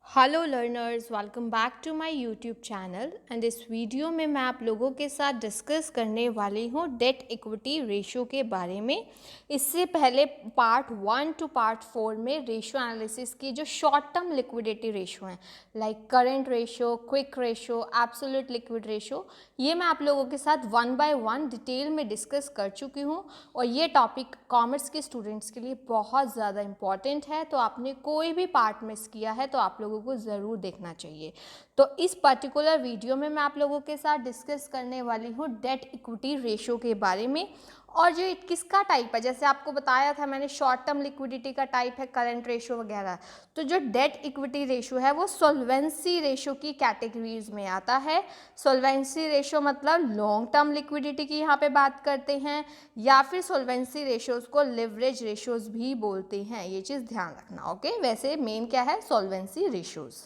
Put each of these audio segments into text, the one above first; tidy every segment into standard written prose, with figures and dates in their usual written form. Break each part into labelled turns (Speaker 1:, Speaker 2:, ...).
Speaker 1: Hello learners, welcome back to my YouTube channel and इस video में मैं आप लोगों के साथ डिस्कस करने वाली हूँ डेट इक्विटी रेशियो के बारे में। इससे पहले पार्ट 1 टू पार्ट 4 में रेशियो एनालिसिस की जो शॉर्ट टर्म लिक्विडिटी रेशियो हैं like current ratio, quick ratio, absolute liquid ratio, ये मैं आप लोगों के साथ 1 बाय 1 डिटेल में डिस्कस कर चुकी हूँ और ये टॉपिक कॉमर्स के स्टूडेंट्स के लिए बहुत ज़्यादा इम्पॉर्टेंट है। तो आपने कोई भी पार्ट मिस किया है तो आप लोगों को ज़रूर देखना चाहिए। तो इस पर्टिकुलर वीडियो में मैं आप लोगों के साथ डिस्कस करने वाली हूँ डेट इक्विटी रेशियो के बारे में। और जो किसका टाइप है, जैसे आपको बताया था मैंने, शॉर्ट टर्म लिक्विडिटी का टाइप है करंट रेशियो वगैरह। तो जो डेट इक्विटी रेशियो है वो सॉल्वेंसी रेशियो की कैटेगरीज में आता है। सॉल्वेंसी रेशियो मतलब लॉन्ग टर्म लिक्विडिटी की यहाँ पे बात करते हैं, या फिर सॉल्वेंसी रेशियोज को लिवरेज रेशियोज भी बोलते हैं। ये चीज़ ध्यान रखना। ओके, वैसे मेन क्या है, सॉल्वेंसी रेशियोज।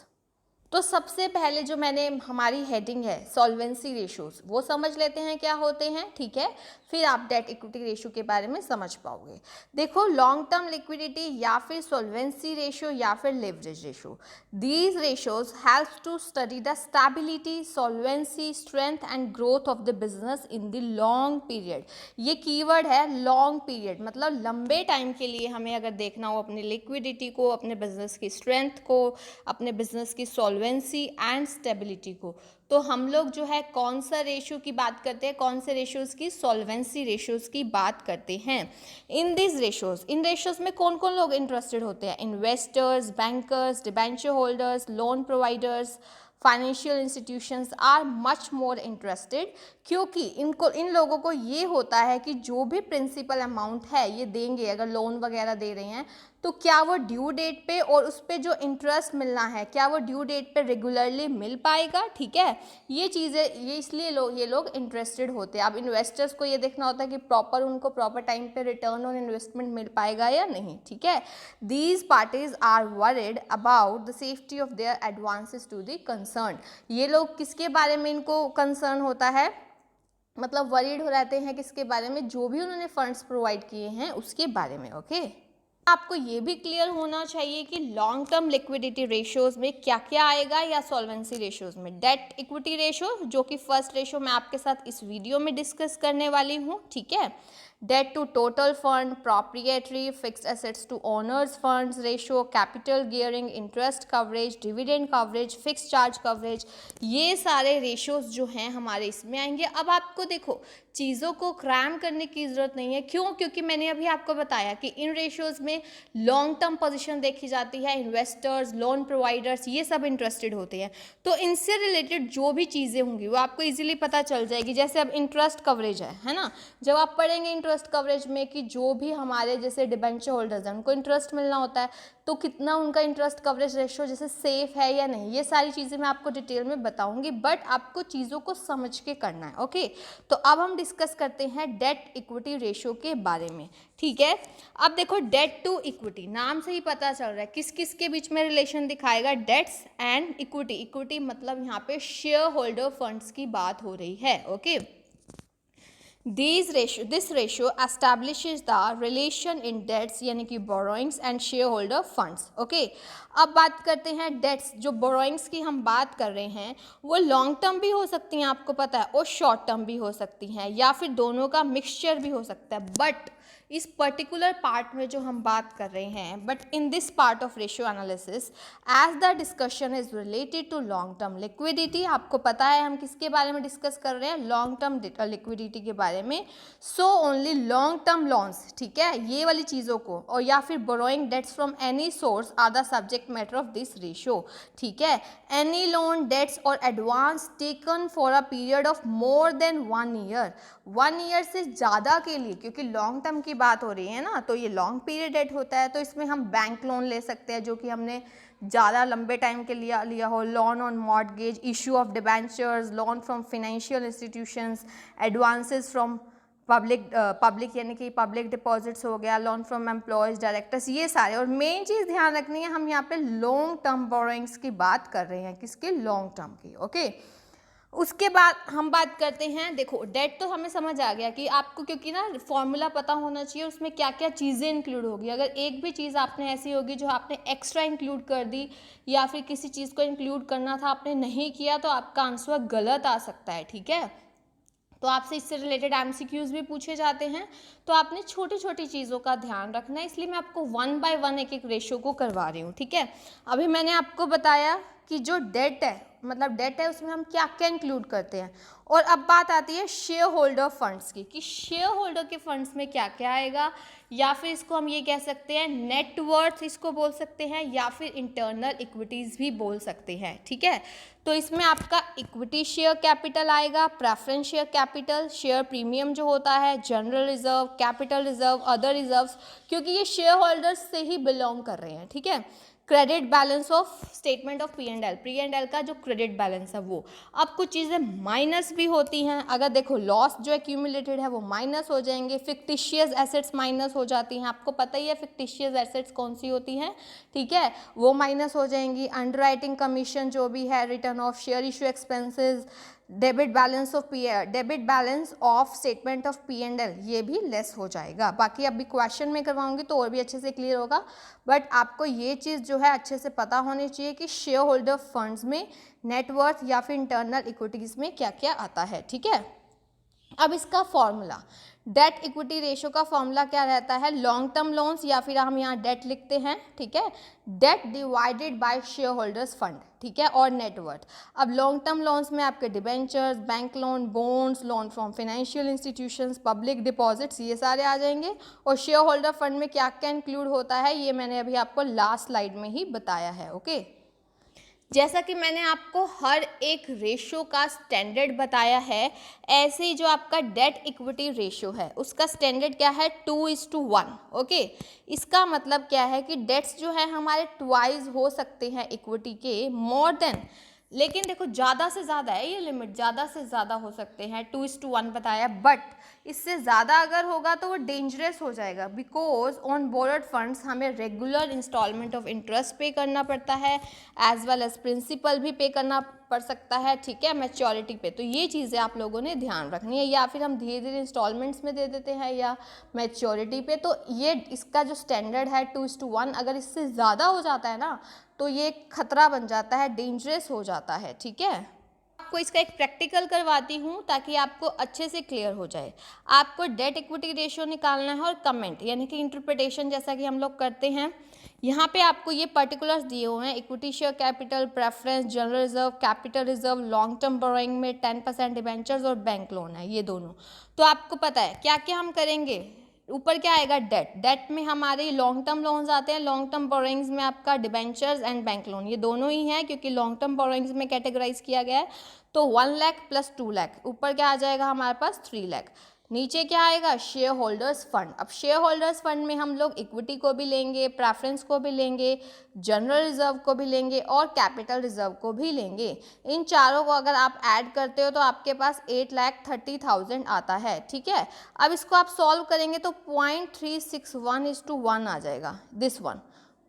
Speaker 1: तो सबसे पहले जो मैंने हमारी हेडिंग है सॉल्वेंसी रेशियोज, वो समझ लेते हैं क्या होते हैं, ठीक है। फिर आप डेट इक्विटी रेशियो के बारे में समझ पाओगे। देखो, लॉन्ग टर्म लिक्विडिटी या फिर सॉल्वेंसी रेशियो या फिर leverage ratio, these ratios help to study the stability, solvency, strength and growth of the business in the long period. ये कीवर्ड है लॉन्ग पीरियड, मतलब लंबे टाइम के लिए हमें अगर देखना हो अपनी लिक्विडिटी को, अपने बिजनेस की स्ट्रेंथ को, अपने बिजनेस की सॉल्वेंसी एंड स्टेबिलिटी को, तो हम लोग जो है कौन सा रेशियो की बात करते हैं, कौन से रेशियोज की, सॉल्वेंसी रेशियोज की बात करते हैं। इन दिस रेशियोज, इन रेशियोज में कौन कौन लोग इंटरेस्टेड होते हैं, investors, bankers, debenture holders, loan providers, financial institutions are much more interested. क्योंकि इन लोगों को ये होता है कि जो भी प्रिंसिपल अमाउंट है ये देंगे, अगर लोन वगैरह दे रहे हैं तो क्या वो ड्यू डेट पे, और उस पर जो इंटरेस्ट मिलना है क्या वो ड्यू डेट पे रेगुलरली मिल पाएगा, ठीक है। ये चीज़ें, ये इसलिए ये लोग इंटरेस्टेड होते हैं। अब इन्वेस्टर्स को ये देखना होता है कि उनको प्रॉपर टाइम पे रिटर्न ऑन इन्वेस्टमेंट मिल पाएगा या नहीं, ठीक है। These parties are worried about the safety of their advances to the concern. ये लोग किसके बारे में इनको कंसर्न होता है, मतलब वरीड हो रहते हैं किसके बारे में, जो भी उन्होंने फंड्स प्रोवाइड किए हैं उसके बारे में। ओके, आपको ये भी क्लियर होना चाहिए कि लॉन्ग टर्म लिक्विडिटी रेशियोज में क्या क्या आएगा, या सॉल्वेंसी रेशियोज में डेट इक्विटी रेशियो, जो कि फर्स्ट रेशियो मैं आपके साथ इस वीडियो में डिस्कस करने वाली हूँ, ठीक है। Debt to total fund, proprietary fixed assets to owners funds ratio, capital gearing, interest coverage, dividend coverage, fix charge coverage, ये सारे रेशियोज जो हैं हमारे इसमें आएंगे। अब आपको देखो, चीज़ों को क्रैम करने की ज़रूरत नहीं है। क्यों? क्योंकि मैंने अभी आपको बताया कि इन रेशियोज में लॉन्ग टर्म पोजीशन देखी जाती है, इन्वेस्टर्स, लोन प्रोवाइडर्स, ये सब इंटरेस्टेड होते हैं। तो इनसे रिलेटेड जो भी चीज़ें होंगी वो आपको इजीली पता चल जाएगी। जैसे अब इंटरेस्ट कवरेज है ना, जब आप पढ़ेंगे इंटरेस्ट कवरेज में कि जो भी हमारे जैसे डिबेंचर होल्डर्स हैं उनको इंटरेस्ट मिलना होता है, तो कितना उनका इंटरेस्ट कवरेज रेशियो जैसे सेफ है या नहीं, ये सारी चीज़ें मैं आपको डिटेल में बताऊंगी, बट आपको चीज़ों को समझ के करना है। ओके, तो अब हम डिस्कस करते हैं डेट इक्विटी रेशियो के बारे में, ठीक है। अब देखो, डेट टू इक्विटी, नाम से ही पता चल रहा है किस किस के बीच में रिलेशन दिखाएगा, डेट्स एंड इक्विटी। इक्विटी मतलब यहाँ पे शेयर होल्डर फंड्स की बात हो रही है। Okay, this ratio establishes the relation in debts यानी कि borrowings and shareholder funds। Okay, अब बात करते हैं डेट्स। जो बोरोइंग्स की हम बात कर रहे हैं वो लॉन्ग टर्म भी हो सकती हैं, आपको पता है, और शॉर्ट टर्म भी हो सकती हैं, या फिर दोनों का मिक्सचर भी हो सकता है। बट इस पर्टिकुलर पार्ट में जो हम बात कर रहे हैं, but in this part of ratio analysis as the discussion is related to long term liquidity, आपको पता है हम किसके बारे में डिस्कस कर रहे हैं, लॉन्ग टर्म लिक्विडिटी के बारे में। So only long term loans, ठीक है, ये वाली चीज़ों को, और या फिर borrowing debts from any source are the subject matter of this ratio, ठीक है। एनी लोन, डेट्स और advance taken for a period of more than 1 year, 1 year से ज़्यादा के लिए, क्योंकि लॉन्ग टर्म की बात हो रही है ना, तो ये लॉन्ग पीरियड डेट होता है। तो इसमें हम बैंक लोन ले सकते हैं जो कि हमने ज़्यादा लंबे टाइम के लिए लिया हो, loan on mortgage, issue of debentures, loan from financial institutions, advances from public यानी कि पब्लिक डिपॉजिट्स हो गया, लोन फ्रॉम एम्प्लॉयज, डायरेक्टर्स, ये सारे। और मेन चीज़ ध्यान रखनी है, हम यहाँ पे लॉन्ग टर्म बोरोइंग्स की बात कर रहे हैं, किसके, लॉन्ग टर्म की। ओके, उसके बाद हम बात करते हैं, देखो डेट तो हमें समझ आ गया कि आपको, क्योंकि ना फॉर्मूला पता होना चाहिए उसमें क्या क्या चीज़ें इंक्लूड होगी। अगर एक भी चीज़ आपने ऐसी होगी जो आपने एक्स्ट्रा इंक्लूड कर दी या फिर किसी चीज़ को इंक्लूड करना था आपने नहीं किया, तो आपका आंसर गलत आ सकता है, ठीक है। तो आपसे इससे रिलेटेड एमसीक्यूज़ भी पूछे जाते हैं, तो आपने छोटी छोटी चीज़ों का ध्यान रखना है, इसलिए मैं आपको 1 बाय 1 एक एक रेशो को करवा रही हूँ, ठीक है। अभी मैंने आपको बताया कि जो डेट है, मतलब डेट है उसमें हम क्या क्या इंक्लूड करते हैं। और अब बात आती है शेयर होल्डर फंड्स की, कि शेयर होल्डर के फंड्स में क्या क्या आएगा, या फिर इसको हम ये कह सकते हैं नेटवर्थ इसको बोल सकते हैं, या फिर इंटरनल इक्विटीज़ भी बोल सकते हैं, ठीक है। तो इसमें आपका इक्विटी शेयर कैपिटल आएगा, preference share capital, share premium जो होता है, general reserve, capital reserve, other reserves, क्योंकि ये शेयर होल्डर्स से ही बिलोंग कर रहे हैं, ठीक है। Credit balance of statement of P and L का जो क्रेडिट बैलेंस है वो। अब कुछ चीज़ें माइनस भी होती हैं, अगर देखो लॉस जो एक्यूमुलेटेड है वो माइनस हो जाएंगे, फिक्टिशियस एसेट्स माइनस हो जाती हैं, आपको पता ही है फिक्टिशियस एसेट्स कौन सी होती हैं, ठीक है, वो माइनस हो जाएंगी। अंडरराइटिंग कमीशन जो भी है, return of share issue expenses, debit balance of statement of P and L, ये भी लेस हो जाएगा। बाकी अभी क्वेश्चन में करवाऊंगी तो और भी अच्छे से क्लियर होगा, बट आपको ये चीज़ जो है अच्छे से पता होनी चाहिए कि शेयर होल्डर फंड्स में नेटवर्थ या फिर इंटरनल इक्विटीज़ में क्या क्या आता है, ठीक है। अब इसका फॉर्मूला, डेट इक्विटी रेशियो का फॉर्मूला क्या रहता है, लॉन्ग टर्म लोन्स, या फिर हम यहाँ डेट लिखते हैं, ठीक है, date divided by share holders fund, ठीक है, और नेटवर्थ। अब लॉन्ग टर्म लोन्स में आपके debentures, bank loan, bonds, loan from financial institutions, public deposits, ये सारे आ जाएंगे। और शेयर होल्डर फंड में क्या क्या इंक्लूड होता है ये मैंने अभी आपको लास्ट स्लाइड में ही बताया है, ओके। जैसा कि मैंने आपको हर एक रेशो का स्टैंडर्ड बताया है, ऐसे ही जो आपका डेट इक्विटी रेशो है उसका स्टैंडर्ड क्या है, 2:1, ओके। इसका मतलब क्या है कि डेट्स जो है हमारे ट्वाइस हो सकते हैं इक्विटी के, मोर देन, लेकिन देखो ज़्यादा से ज़्यादा है ये लिमिट, ज़्यादा से ज़्यादा हो सकते हैं, 2:1 बताया, बट इससे ज़्यादा अगर होगा तो वो डेंजरस हो जाएगा, बिकॉज ऑन बोरोड फंड्स हमें रेगुलर इंस्टॉलमेंट ऑफ इंटरेस्ट पे करना पड़ता है, एज वेल एज प्रिंसिपल भी पे करना पड़ सकता है, ठीक है, मैच्योरिटी पे। तो ये चीज़ें आप लोगों ने ध्यान रखनी है, या फिर हम धीरे धीरे इंस्टॉलमेंट्स में दे देते हैं या मैच्योरिटी पे। तो ये इसका जो स्टैंडर्ड है 2:1, अगर इससे ज़्यादा हो जाता है ना तो ये खतरा बन जाता है, डेंजरस हो जाता है, ठीक है। आपको इसका एक प्रैक्टिकल करवाती हूँ ताकि आपको अच्छे से क्लियर हो जाए। आपको डेट इक्विटी रेशियो निकालना है और कमेंट यानी कि इंटरप्रिटेशन जैसा कि हम लोग करते हैं। यहाँ पे आपको ये पर्टिकुलर्स दिए हुए हैं, equity share capital, preference, general reserve, capital reserve, long term borrowing में 10% डिबेंचर्स और बैंक लोन है, ये दोनों। तो आपको पता है क्या क्या हम करेंगे, ऊपर क्या आएगा, डेट, डेट में हमारे लॉन्ग टर्म लोन्स आते हैं, लॉन्ग टर्म बोरोइंग्स में आपका डिबेंचर्स एंड बैंक लोन, ये दोनों ही हैं क्योंकि लॉन्ग टर्म बोरोइंग्स में कैटेगराइज किया गया है। तो 1 लाख प्लस 2 लाख, ऊपर क्या आ जाएगा हमारे पास 3 लाख, नीचे क्या आएगा, शेयर होल्डर्स फंड। अब शेयर होल्डर्स फंड में हम लोग इक्विटी को भी लेंगे, प्रेफरेंस को भी लेंगे, जनरल रिजर्व को भी लेंगे और कैपिटल रिजर्व को भी लेंगे। इन चारों को अगर आप ऐड करते हो तो आपके पास 8,30,000 आता है, ठीक है। अब इसको आप सॉल्व करेंगे तो 0.361:1 आ जाएगा, this one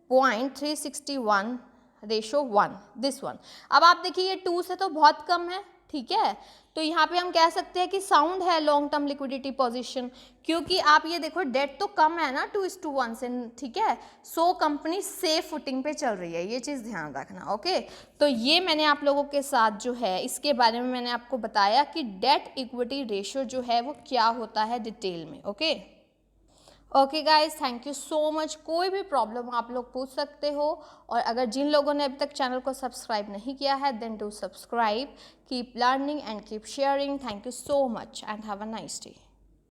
Speaker 1: 0.361 ratio 1, this one. अब आप देखिए ये 2 से तो बहुत कम है, ठीक है। तो यहाँ पे हम कह सकते हैं कि साउंड है लॉन्ग टर्म लिक्विडिटी पोजीशन, क्योंकि आप ये देखो डेट तो कम है ना 2:1 से, ठीक है। सो कंपनी सेफ फुटिंग पे चल रही है, ये चीज़ ध्यान रखना, ओके। तो ये मैंने आप लोगों के साथ जो है इसके बारे में मैंने आपको बताया कि डेट इक्विटी रेशियो जो है वो क्या होता है डिटेल में, okay. Okay guys, thank you so much. कोई भी प्रॉब्लम आप लोग पूछ सकते हो, और अगर जिन लोगों ने अभी तक चैनल को सब्सक्राइब नहीं किया है then do subscribe, keep learning and keep sharing. Thank you so much and have a nice day.